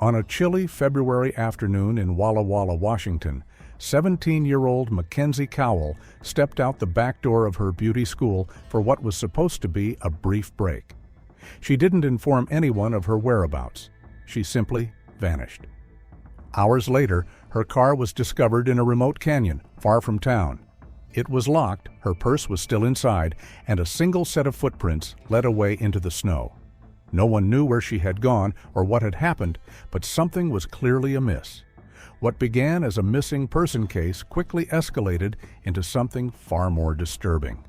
On a chilly February afternoon in Walla Walla, Washington, 17-year-old Mackenzie Cowell stepped out the back door of her beauty school for what was supposed to be a brief break. She didn't inform anyone of her whereabouts. She simply vanished. Hours later, her car was discovered in a remote canyon, far from town. It was locked, her purse was still inside, and a single set of footprints led away into the snow. No one knew where she had gone or what had happened, but something was clearly amiss. What began as a missing person case quickly escalated into something far more disturbing.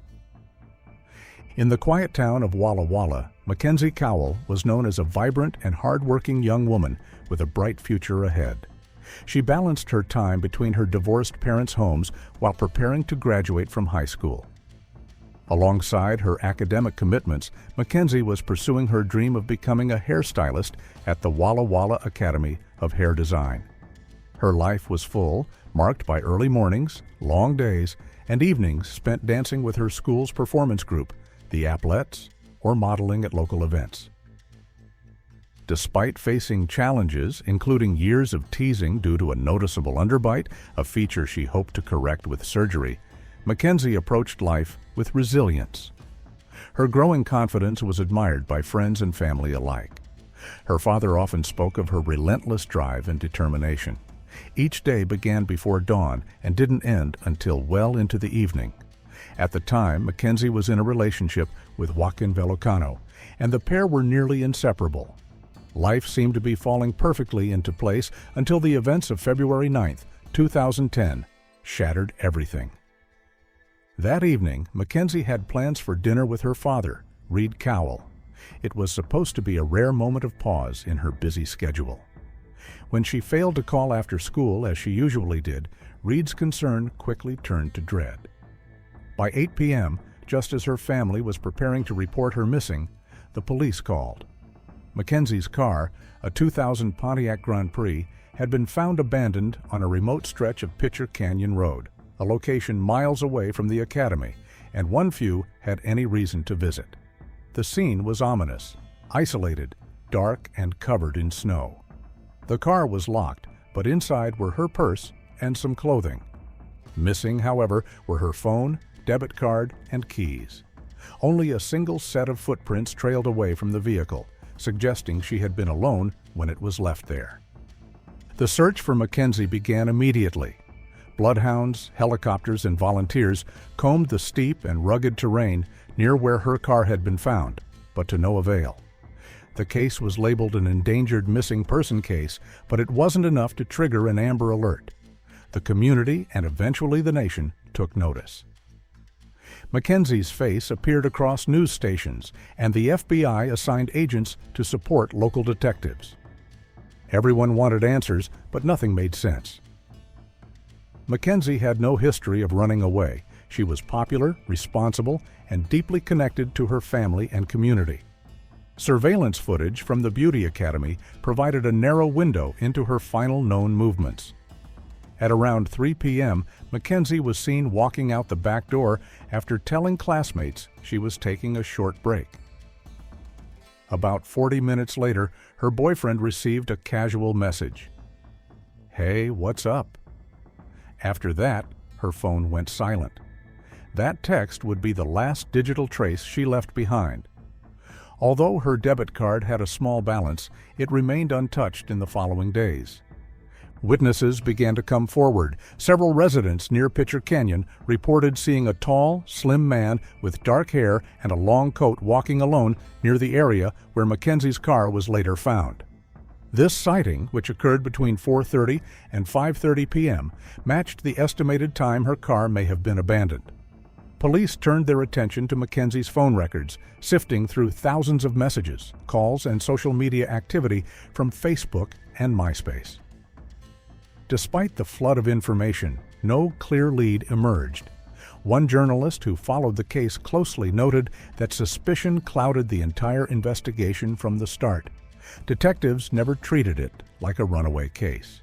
In the quiet town of Walla Walla, Mackenzie Cowell was known as a vibrant and hard-working young woman with a bright future ahead. She balanced her time between her divorced parents' homes while preparing to graduate from high school. Alongside her academic commitments, Mackenzie was pursuing her dream of becoming a hairstylist at the Walla Walla Academy of Hair Design. Her life was full, marked by early mornings, long days, and evenings spent dancing with her school's performance group, the Applettes, or modeling at local events. Despite facing challenges, including years of teasing due to a noticeable underbite, a feature she hoped to correct with surgery, Mackenzie approached life with resilience. Her growing confidence was admired by friends and family alike. Her father often spoke of her relentless drive and determination. Each day began before dawn and didn't end until well into the evening. At the time, Mackenzie was in a relationship with Joaquin Velocano, and the pair were nearly inseparable. Life seemed to be falling perfectly into place until the events of February 9, 2010, shattered everything. That evening, Mackenzie had plans for dinner with her father, Reed Cowell. It was supposed to be a rare moment of pause in her busy schedule. When she failed to call after school as she usually did, Reed's concern quickly turned to dread. By 8 p.m., just as her family was preparing to report her missing, the police called. Mackenzie's car, a 2000 Pontiac Grand Prix, had been found abandoned on a remote stretch of Pitcher Canyon Road, a location miles away from the academy, and one few had any reason to visit. The scene was ominous, isolated, dark, and covered in snow. The car was locked, but inside were her purse and some clothing. Missing, however, were her phone, debit card, and keys. Only a single set of footprints trailed away from the vehicle, suggesting she had been alone when it was left there. The search for Mackenzie began immediately. Bloodhounds, helicopters, and volunteers combed the steep and rugged terrain near where her car had been found, but to no avail. The case was labeled an endangered missing person case, but it wasn't enough to trigger an Amber Alert. The community and eventually the nation took notice. Mackenzie's face appeared across news stations, and the FBI assigned agents to support local detectives. Everyone wanted answers, but nothing made sense. Mackenzie had no history of running away. She was popular, responsible, and deeply connected to her family and community. Surveillance footage from the Beauty Academy provided a narrow window into her final known movements. At around 3 p.m., Mackenzie was seen walking out the back door after telling classmates she was taking a short break. About 40 minutes later, her boyfriend received a casual message. "Hey, what's up?" After that, her phone went silent. That text would be the last digital trace she left behind. Although her debit card had a small balance, it remained untouched in the following days. Witnesses began to come forward. Several residents near Pitcher Canyon reported seeing a tall, slim man with dark hair and a long coat walking alone near the area where Mackenzie's car was later found. This sighting, which occurred between 4:30 and 5:30 p.m., matched the estimated time her car may have been abandoned. Police turned their attention to Mackenzie's phone records, sifting through thousands of messages, calls, and social media activity from Facebook and MySpace. Despite the flood of information, no clear lead emerged. One journalist who followed the case closely noted that suspicion clouded the entire investigation from the start. Detectives never treated it like a runaway case.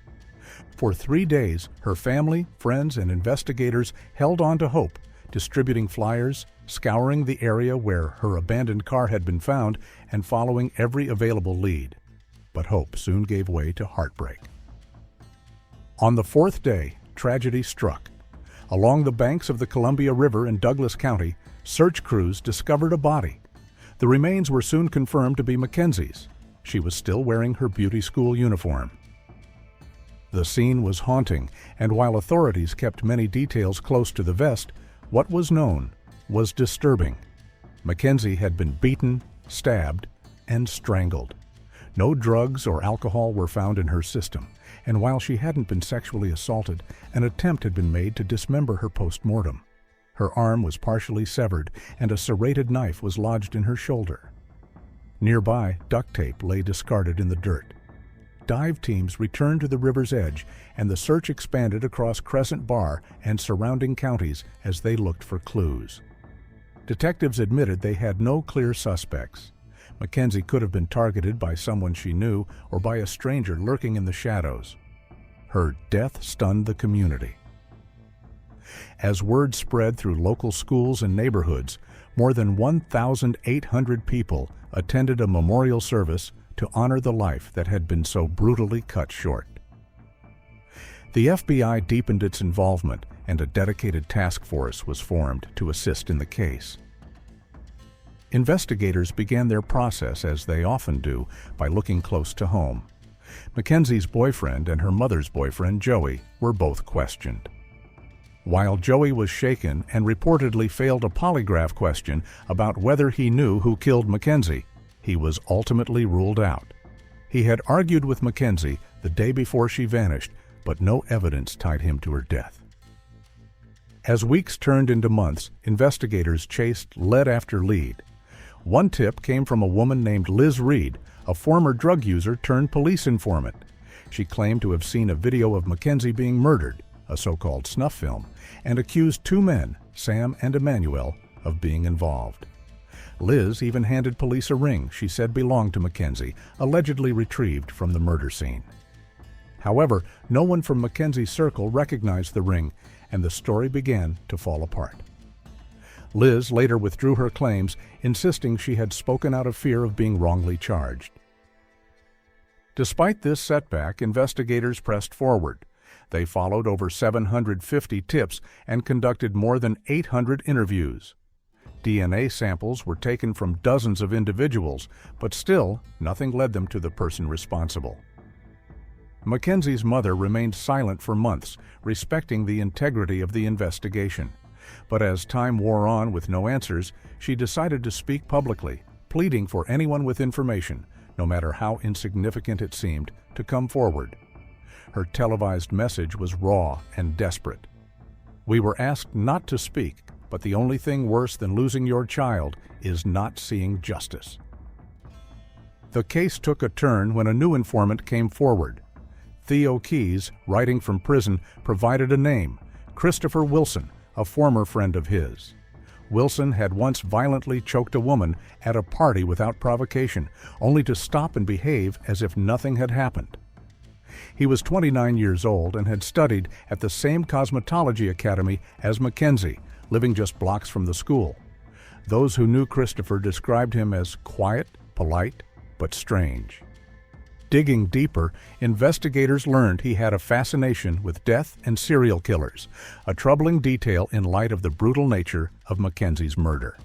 For 3 days, her family, friends, and investigators held on to hope, distributing flyers, scouring the area where her abandoned car had been found, and following every available lead. but hope soon gave way to heartbreak. On the fourth day, tragedy struck. Along the banks of the Columbia River in Douglas County, search crews discovered a body. The remains were soon confirmed to be Mackenzie's. She was still wearing her beauty school uniform. The scene was haunting, and while authorities kept many details close to the vest, what was known was disturbing. Mackenzie had been beaten, stabbed, and strangled. No drugs or alcohol were found in her system, and while she hadn't been sexually assaulted, an attempt had been made to dismember her post-mortem. Her arm was partially severed, and a serrated knife was lodged in her shoulder. Nearby, duct tape lay discarded in the dirt. Dive teams returned to the river's edge, and the search expanded across Crescent Bar and surrounding counties as they looked for clues. Detectives admitted they had no clear suspects. Mackenzie could have been targeted by someone she knew or by a stranger lurking in the shadows. Her death stunned the community. As word spread through local schools and neighborhoods, more than 1,800 people attended a memorial service to honor the life that had been so brutally cut short. The FBI deepened its involvement, and a dedicated task force was formed to assist in the case. Investigators began their process, as they often do, by looking close to home. Mackenzie's boyfriend and her mother's boyfriend, Joey, were both questioned. While Joey was shaken and reportedly failed a polygraph question about whether he knew who killed Mackenzie, he was ultimately ruled out. He had argued with Mackenzie the day before she vanished, but no evidence tied him to her death. As weeks turned into months, investigators chased lead after lead. One tip came from a woman named Liz Reed, a former drug user turned police informant. She claimed to have seen a video of Mackenzie being murdered, a so-called snuff film, and accused two men, Sam and Emmanuel, of being involved. Liz even handed police a ring she said belonged to Mackenzie, allegedly retrieved from the murder scene. However, no one from Mackenzie's circle recognized the ring, and the story began to fall apart. Liz later withdrew her claims, insisting she had spoken out of fear of being wrongly charged. Despite this setback, investigators pressed forward. They followed over 750 tips and conducted more than 800 interviews. DNA samples were taken from dozens of individuals, but still, nothing led them to the person responsible. Mackenzie's mother remained silent for months, respecting the integrity of the investigation. But as time wore on with no answers, she decided to speak publicly, pleading for anyone with information, no matter how insignificant it seemed, to come forward. Her televised message was raw and desperate. "We were asked not to speak, but the only thing worse than losing your child is not seeing justice." The case took a turn when a new informant came forward. Theo Keyes, writing from prison, provided a name: Christopher Wilson, a former friend of his. Wilson had once violently choked a woman at a party without provocation, only to stop and behave as if nothing had happened. He was 29 years old and had studied at the same cosmetology academy as Mackenzie, living just blocks from the school. Those who knew Christopher described him as quiet, polite, but strange. Digging deeper, investigators learned he had a fascination with death and serial killers, a troubling detail in light of the brutal nature of Mackenzie's murder.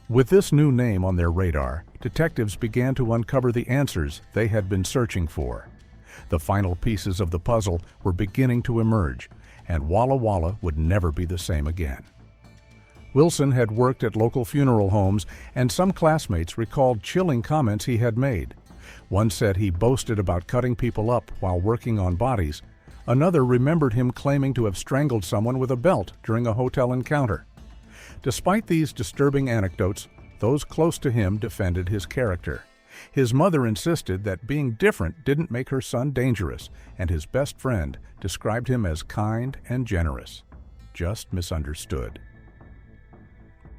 With this new name on their radar, detectives began to uncover the answers they had been searching for. The final pieces of the puzzle were beginning to emerge, and Walla Walla would never be the same again. Wilson had worked at local funeral homes, and some classmates recalled chilling comments he had made. One said he boasted about cutting people up while working on bodies. Another remembered him claiming to have strangled someone with a belt during a hotel encounter. Despite these disturbing anecdotes, those close to him defended his character. His mother insisted that being different didn't make her son dangerous, and his best friend described him as kind and generous. Just misunderstood.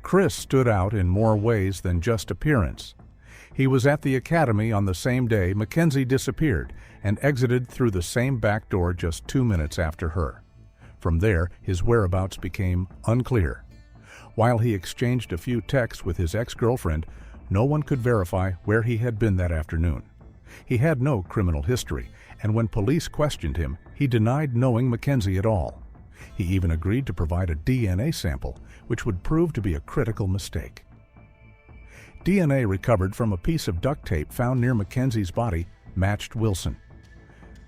Chris stood out in more ways than just appearance. He was at the academy on the same day Mackenzie disappeared and exited through the same back door just 2 minutes after her. From there, his whereabouts became unclear. While he exchanged a few texts with his ex-girlfriend, no one could verify where he had been that afternoon. He had no criminal history, and when police questioned him, he denied knowing Mackenzie at all. He even agreed to provide a DNA sample, which would prove to be a critical mistake. DNA recovered from a piece of duct tape found near Mackenzie's body matched Wilson.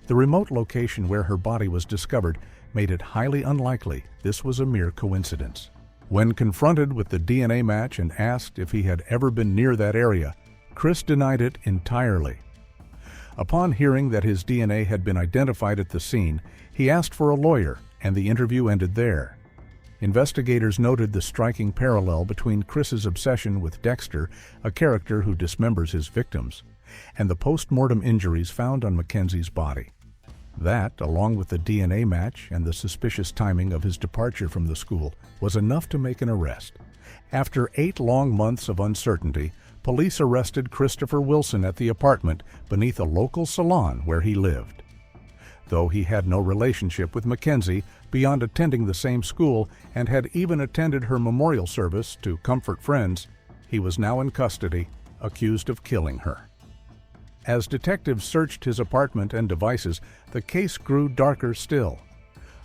The remote location where her body was discovered made it highly unlikely this was a mere coincidence. When confronted with the DNA match and asked if he had ever been near that area, Chris denied it entirely. Upon hearing that his DNA had been identified at the scene, he asked for a lawyer, and the interview ended there. Investigators noted the striking parallel between Chris's obsession with Dexter, a character who dismembers his victims, and the post-mortem injuries found on Mackenzie's body. That, along with the DNA match and the suspicious timing of his departure from the school, was enough to make an arrest. After 8 long months of uncertainty, police arrested Christopher Wilson at the apartment beneath a local salon where he lived. Though he had no relationship with Mackenzie beyond attending the same school and had even attended her memorial service to comfort friends, he was now in custody, accused of killing her. As detectives searched his apartment and devices, the case grew darker still.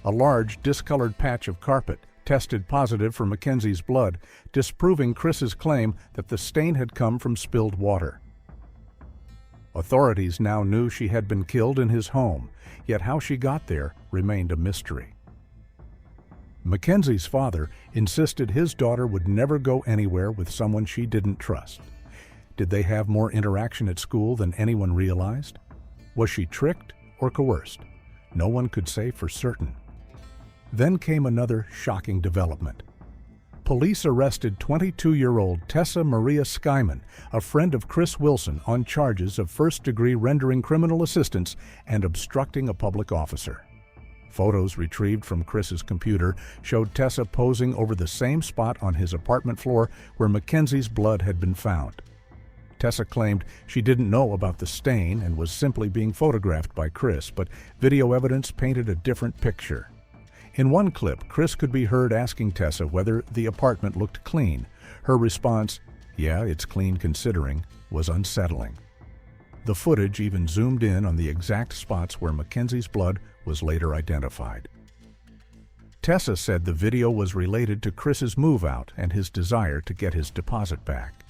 A large, discolored patch of carpet tested positive for Mackenzie's blood, disproving Chris's claim that the stain had come from spilled water. Authorities now knew she had been killed in his home, yet how she got there remained a mystery. Mackenzie's father insisted his daughter would never go anywhere with someone she didn't trust. Did they have more interaction at school than anyone realized? Was she tricked or coerced? No one could say for certain. Then came another shocking development. Police arrested 22-year-old Tessa Maria Skyman, a friend of Chris Wilson, on charges of first-degree rendering criminal assistance and obstructing a public officer. Photos retrieved from Chris's computer showed Tessa posing over the same spot on his apartment floor where Mackenzie's blood had been found. Tessa claimed she didn't know about the stain and was simply being photographed by Chris, but video evidence painted a different picture. In one clip, Chris could be heard asking Tessa whether the apartment looked clean. Her response, "Yeah, it's clean considering," was unsettling. The footage even zoomed in on the exact spots where Mackenzie's blood was later identified. Tessa said the video was related to Chris's move-out and his desire to get his deposit back.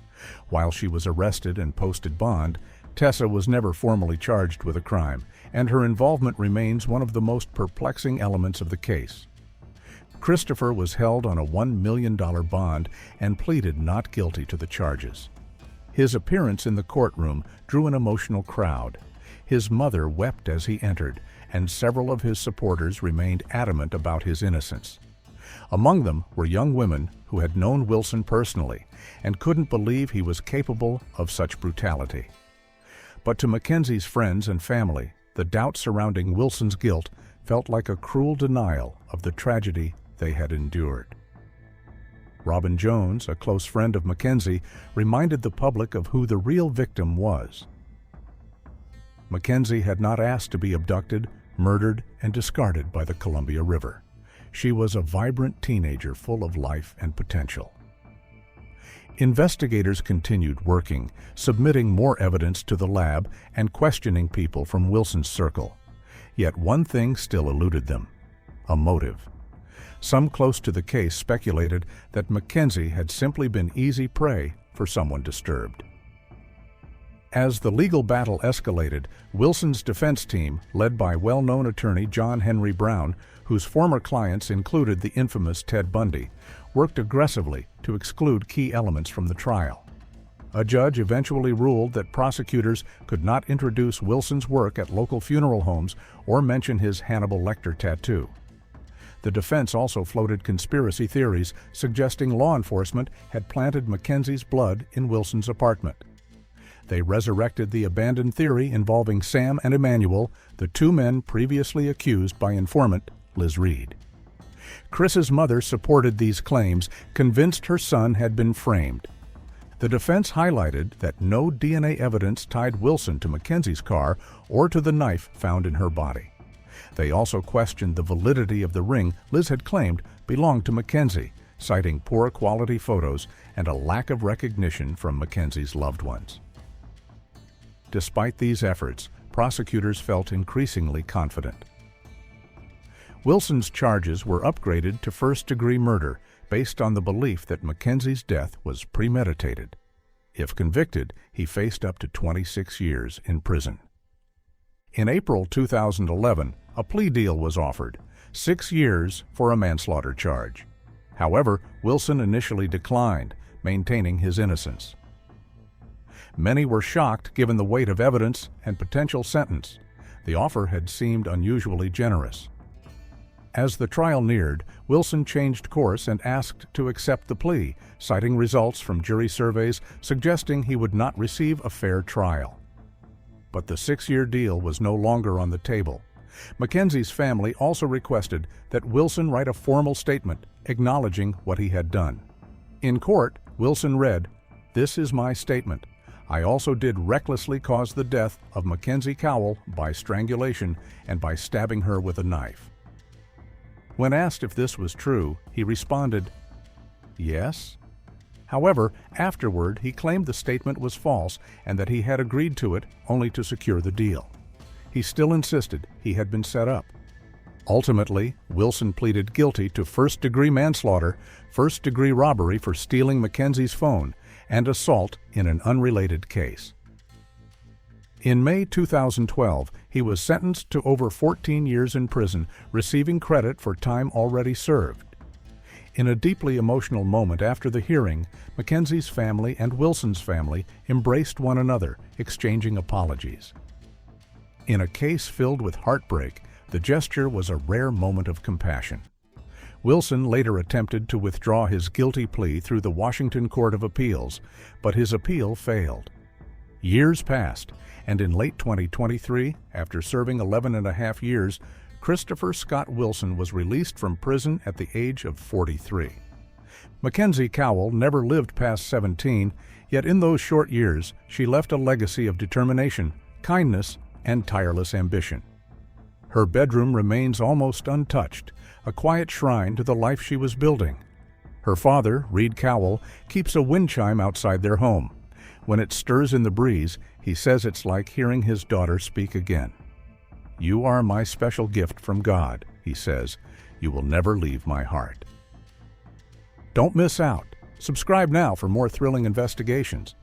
While she was arrested and posted bond, Tessa was never formally charged with a crime, and her involvement remains one of the most perplexing elements of the case. Christopher was held on a $1 million bond and pleaded not guilty to the charges. His appearance in the courtroom drew an emotional crowd. His mother wept as he entered, and several of his supporters remained adamant about his innocence. Among them were young women who had known Wilson personally and couldn't believe he was capable of such brutality. But to Mackenzie's friends and family, the doubt surrounding Wilson's guilt felt like a cruel denial of the tragedy they had endured. Robin Jones, a close friend of Mackenzie, reminded the public of who the real victim was. Mackenzie had not asked to be abducted, murdered, and discarded by the Columbia River. She was a vibrant teenager full of life and potential. Investigators continued working, submitting more evidence to the lab and questioning people from Wilson's circle. Yet one thing still eluded them: a motive. Some close to the case speculated that Mackenzie had simply been easy prey for someone disturbed. As the legal battle escalated, Wilson's defense team, led by well-known attorney John Henry Brown, whose former clients included the infamous Ted Bundy, worked aggressively to exclude key elements from the trial. A judge eventually ruled that prosecutors could not introduce Wilson's work at local funeral homes or mention his Hannibal Lecter tattoo. The defense also floated conspiracy theories suggesting law enforcement had planted Mackenzie's blood in Wilson's apartment. They resurrected the abandoned theory involving Sam and Emmanuel, the two men previously accused by informant Liz Reed. Chris's mother supported these claims, convinced her son had been framed. The defense highlighted that no DNA evidence tied Wilson to Mackenzie's car or to the knife found in her body. They also questioned the validity of the ring Liz had claimed belonged to Mackenzie, citing poor quality photos and a lack of recognition from Mackenzie's loved ones. Despite these efforts, prosecutors felt increasingly confident. Wilson's charges were upgraded to first-degree murder based on the belief that Mackenzie's death was premeditated. If convicted, he faced up to 26 years in prison. In April 2011, a plea deal was offered, 6 years for a manslaughter charge. However, Wilson initially declined, maintaining his innocence. Many were shocked given the weight of evidence and potential sentence. The offer had seemed unusually generous. As the trial neared, Wilson changed course and asked to accept the plea, citing results from jury surveys suggesting he would not receive a fair trial. But the 6-year deal was no longer on the table. Mackenzie's family also requested that Wilson write a formal statement acknowledging what he had done. In court, Wilson read, "This is my statement. I also did recklessly cause the death of Mackenzie Cowell by strangulation and by stabbing her with a knife." When asked if this was true, he responded, "Yes." However, afterward, he claimed the statement was false and that he had agreed to it only to secure the deal. He still insisted he had been set up. Ultimately, Wilson pleaded guilty to first-degree manslaughter, first-degree robbery for stealing Mackenzie's phone, and assault in an unrelated case. In May 2012, he was sentenced to over 14 years in prison, receiving credit for time already served. In a deeply emotional moment after the hearing, Mackenzie's family and Wilson's family embraced one another, exchanging apologies. In a case filled with heartbreak, the gesture was a rare moment of compassion. Wilson later attempted to withdraw his guilty plea through the Washington Court of Appeals, but his appeal failed. Years passed, and in late 2023, after serving 11.5 years, Christopher Scott Wilson was released from prison at the age of 43. Mackenzie Cowell never lived past 17, yet in those short years, she left a legacy of determination, kindness, and tireless ambition. Her bedroom remains almost untouched, a quiet shrine to the life she was building. Her father, Reed Cowell, keeps a wind chime outside their home. When it stirs in the breeze, he says it's like hearing his daughter speak again. "You are my special gift from God," he says. "You will never leave my heart." Don't miss out. Subscribe now for more thrilling investigations.